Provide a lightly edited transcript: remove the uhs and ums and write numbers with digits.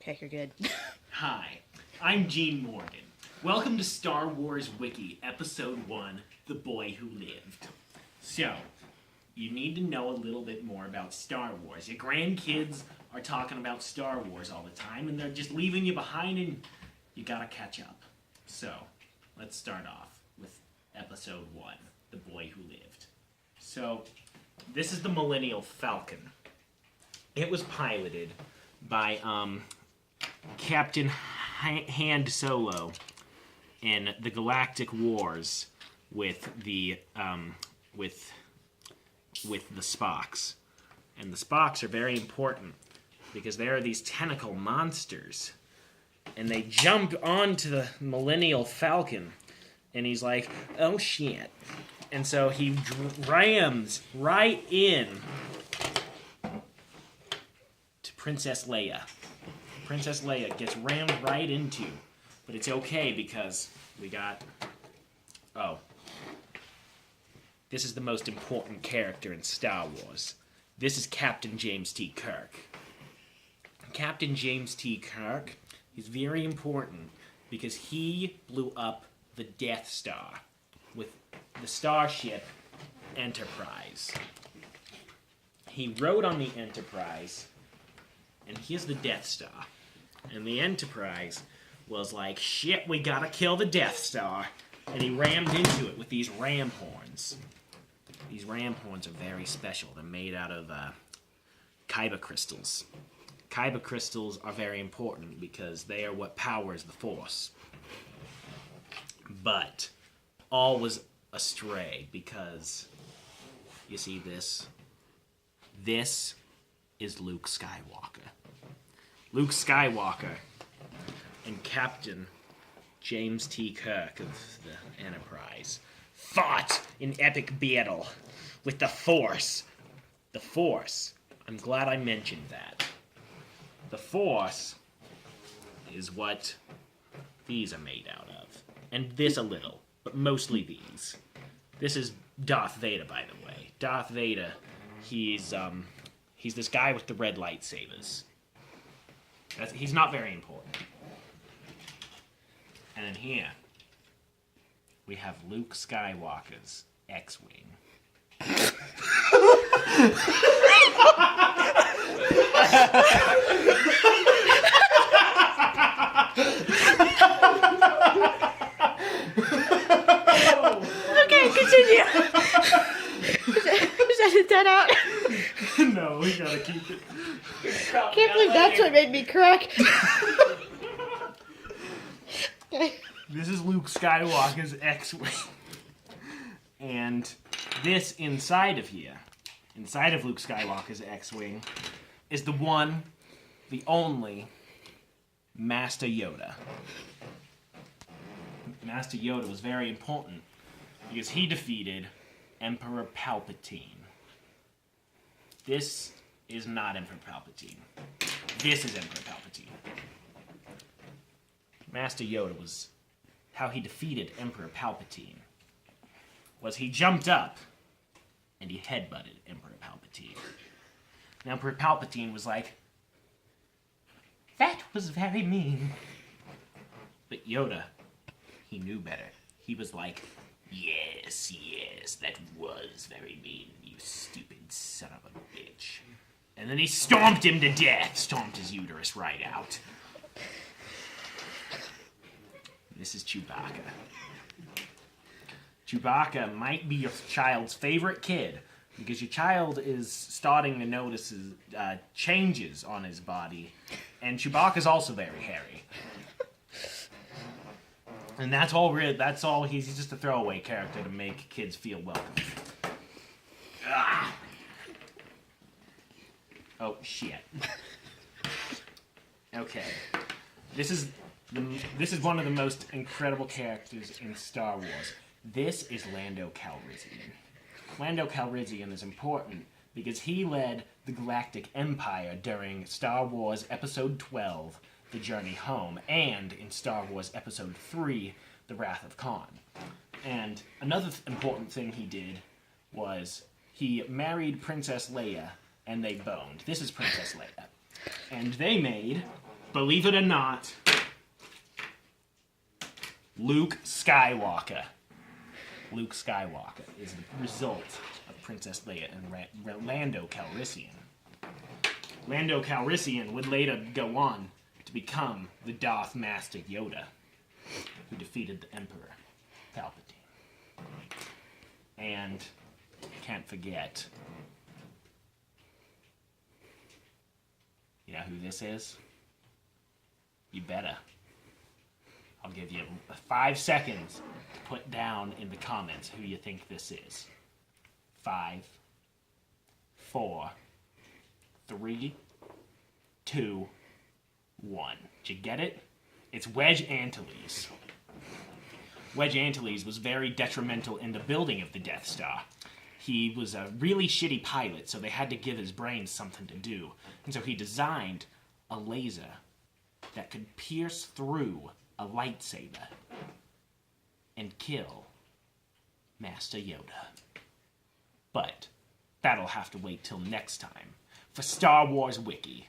Okay, you're good. Hi, I'm Gene Morgan. Welcome to Star Wars Wiki, Episode 1, The Boy Who Lived. So, you need to know a little bit more about Star Wars. Your grandkids are talking about Star Wars all the time, and they're just leaving you behind, and you gotta catch up. So, let's start off with Episode 1, The Boy Who Lived. So, this is the Millennial Falcon. It was piloted by, Captain Hand Solo in the Galactic Wars with the Spocks. And the Spocks are very important because there are these tentacle monsters. And they jumped onto the Millennial Falcon. And he's like, oh shit. And so he rams right in to Princess Leia. Princess Leia gets rammed right into. But it's okay because we got... Oh. This is the most important character in Star Wars. This is Captain James T. Kirk. Captain James T. Kirk is very important because he blew up the Death Star with the starship Enterprise. He rode on the Enterprise, and here's the Death Star. And the Enterprise was like, shit, we gotta kill the Death Star. And he rammed into it with these ram horns. These ram horns are very special. They're made out of kyber crystals. Kyber crystals are very important because they are what powers the Force. But all was astray because, you see this? This is Luke Skywalker. Luke Skywalker and Captain James T. Kirk of the Enterprise fought in epic battle with the Force. The Force. I'm glad I mentioned that. The Force is what these are made out of. And this a little, but mostly these. This is Darth Vader, by the way. Darth Vader, he's this guy with the red lightsabers. He's not very important. And then here, we have Luke Skywalker's X-Wing. Okay, continue. Just edit that out. No, we gotta keep it. Can't believe that's what made me crack. Okay. This is Luke Skywalker's X-Wing. And this inside of here, inside of Luke Skywalker's X-Wing, is the one, the only, Master Yoda. Master Yoda was very important because he defeated Emperor Palpatine. This is not Emperor Palpatine. This is Emperor Palpatine. Master Yoda was... How he defeated Emperor Palpatine was he jumped up and he headbutted Emperor Palpatine. And Emperor Palpatine was like, that was very mean. But Yoda, he knew better. He was like, yes, that was very mean, you stupid son of a bitch. And then he stomped him to death, stomped his uterus right out. This is Chewbacca. Chewbacca might be your child's favorite kid because your child is starting to notice changes on his body, and Chewbacca's also very hairy. And that's all. He's just a throwaway character to make kids feel welcome. Ah. Oh shit. Okay, this is one of the most incredible characters in Star Wars. This is Lando Calrissian. Lando Calrissian is important because he led the Galactic Empire during Star Wars Episode 12, The Journey Home, and in Star Wars Episode 3, The Wrath of Khan. And another important thing he did was he married Princess Leia, and they boned. This is Princess Leia. And they made believe it or not, Luke Skywalker. Luke Skywalker is the result of Princess Leia and Lando Calrissian. Lando Calrissian would later go on to become the Darth Master Yoda, who defeated the Emperor Palpatine. And can't forget, you know who this is? You better. I'll give you 5 seconds to put down in the comments who you think this is. 5, 4, 3, 2, 1. Did you get it? It's Wedge Antilles. Wedge Antilles was very detrimental in the building of the Death Star. He was a really shitty pilot, so they had to give his brains something to do. And so he designed a laser that could pierce through a lightsaber and kill Master Yoda. But that'll have to wait till next time for Star Wars Wiki.